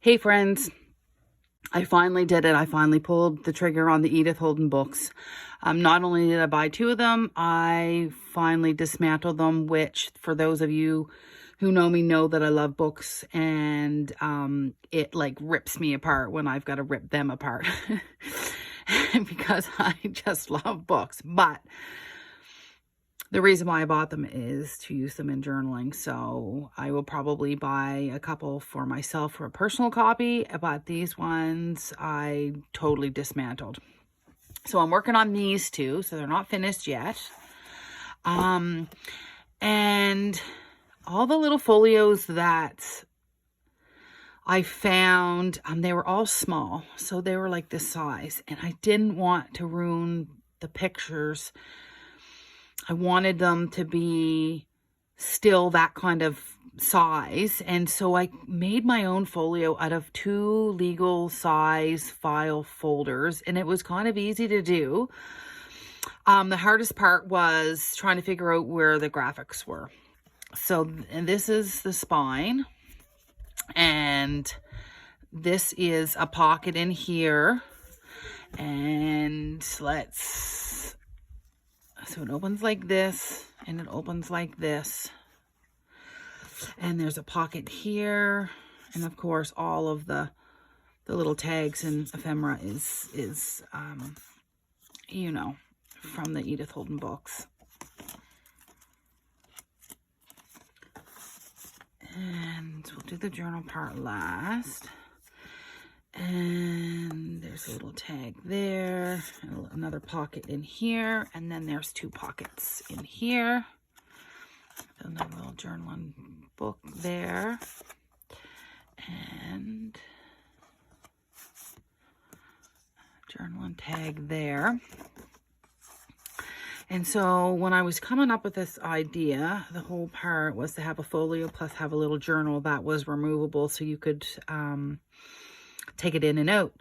Hey friends, I finally did it. I finally pulled the trigger on the Edith Holden books. Not only did I buy 2 of them, I finally dismantled them, which for those of you who know me know that I love books, and it like rips me apart when I've got to rip them apart because I just love books. But the reason why I bought them is to use them in journaling. So I will probably buy a couple for myself for a personal copy, but these ones I totally dismantled. So I'm working on these 2, so they're not finished yet. And all the little folios that I found, they were all small. So they were like this size, and I didn't want to ruin the pictures. I wanted them to be still that kind of size. And so I made my own folio out of 2 legal size file folders, and it was kind of easy to do. The hardest part was trying to figure out where the graphics were. So, and this is the spine, and this is a pocket in here, and so it opens like this, and it opens like this. And there's a pocket here. And of course, all of the little tags and ephemera is you know, from the Edith Holden books. And we'll do the journal part last. And there's a little tag there, another pocket in here, and then there's 2 pockets in here. Another little journaling book there, and journaling tag there. And so when I was coming up with this idea, the whole part was to have a folio plus have a little journal that was removable, so you could take it in and out.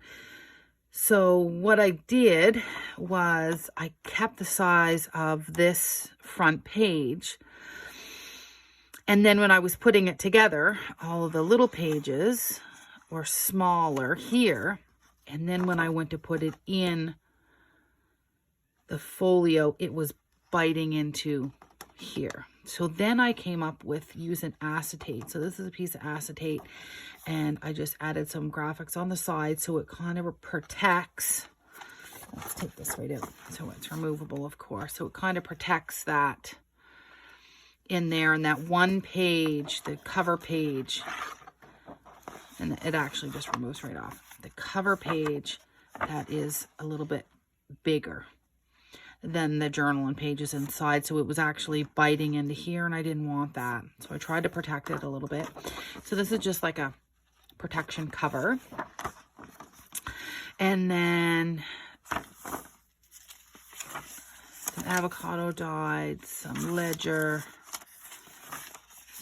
So what I did was I kept the size of this front page, and then when I was putting it together, all of the little pages were smaller here, and then when I went to put it in the folio, it was biting into here. So then I came up with using acetate. So this is a piece of acetate, and I just added some graphics on the side so it kind of protects. Let's take this right out so it's removable, of course. So it kind of protects that in there, and that one page, the cover page, and it actually just removes right off. The cover page, that is a little bit bigger than the journaling pages inside, so it was actually biting into here, and I didn't want that, so I tried to protect it a little bit. So this is just like a protection cover, and then some avocado dye, some ledger,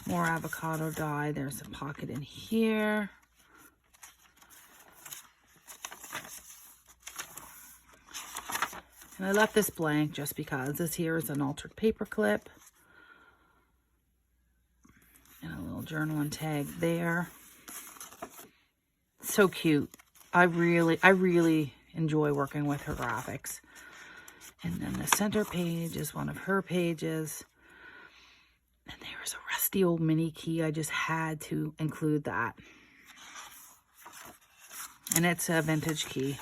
more avocado dye. There's a pocket in here. And I left this blank just because this here is an altered paper clip. And a little journaling tag there. So cute. I really enjoy working with her graphics. And then the center page is one of her pages. And there's a rusty old mini key. I just had to include that. And it's a vintage key.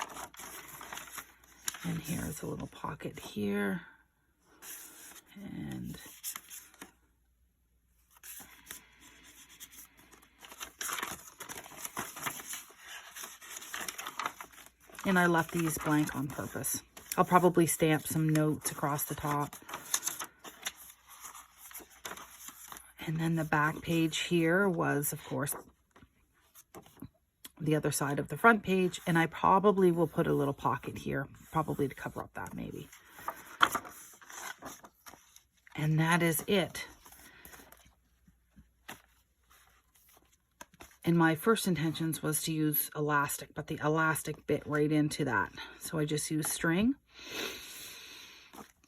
And here's a little pocket here. And I left these blank on purpose. I'll probably stamp some notes across the top. And then the back page here was, of course, the other side of the front page, and I probably will put a little pocket here, probably to cover up that maybe. And that is it. And my first intentions was to use elastic, but the elastic bit right into that. So I just used string.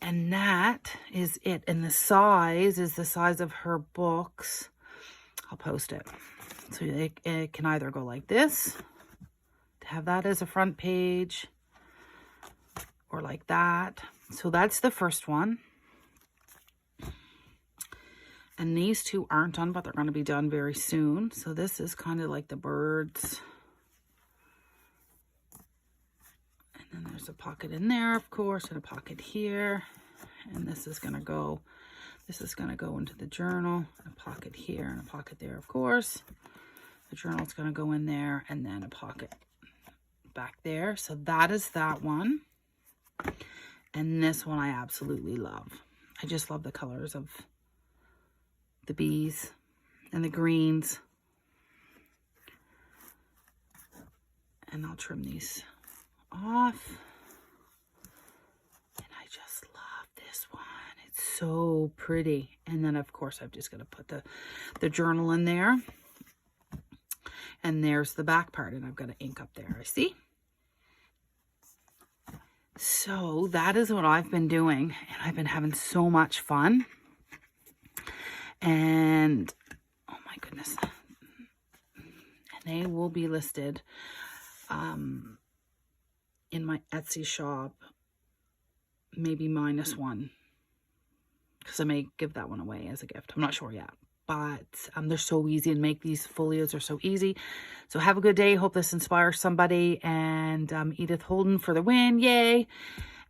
And that is it. And the size is the size of her books. I'll post it. So it can either go like this, to have that as a front page, or like that. So that's the first one. And these two aren't done, but they're going to be done very soon. So this is kind of like the birds. And then there's a pocket in there, of course, and a pocket here. And this is going to go into the journal, a pocket here and a pocket there, of course. The journal's going to go in there, and then a pocket back there. So that is that one. And this one I absolutely love. I just love the colors of the bees and the greens. And I'll trim these off. And I just love this one. It's so pretty. And then of course I'm just going to put the journal in there. And there's the back part, and I've got an ink up there, I see. So that is what I've been doing, and I've been having so much fun. And oh my goodness, and they will be listed in my Etsy shop, maybe -1, because I may give that one away as a gift. I'm not sure yet, but they're so easy, and make these folios are so easy. So have a good day. Hope this inspires somebody. And Edith Holden for the win, yay!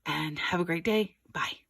And have a great day. Bye.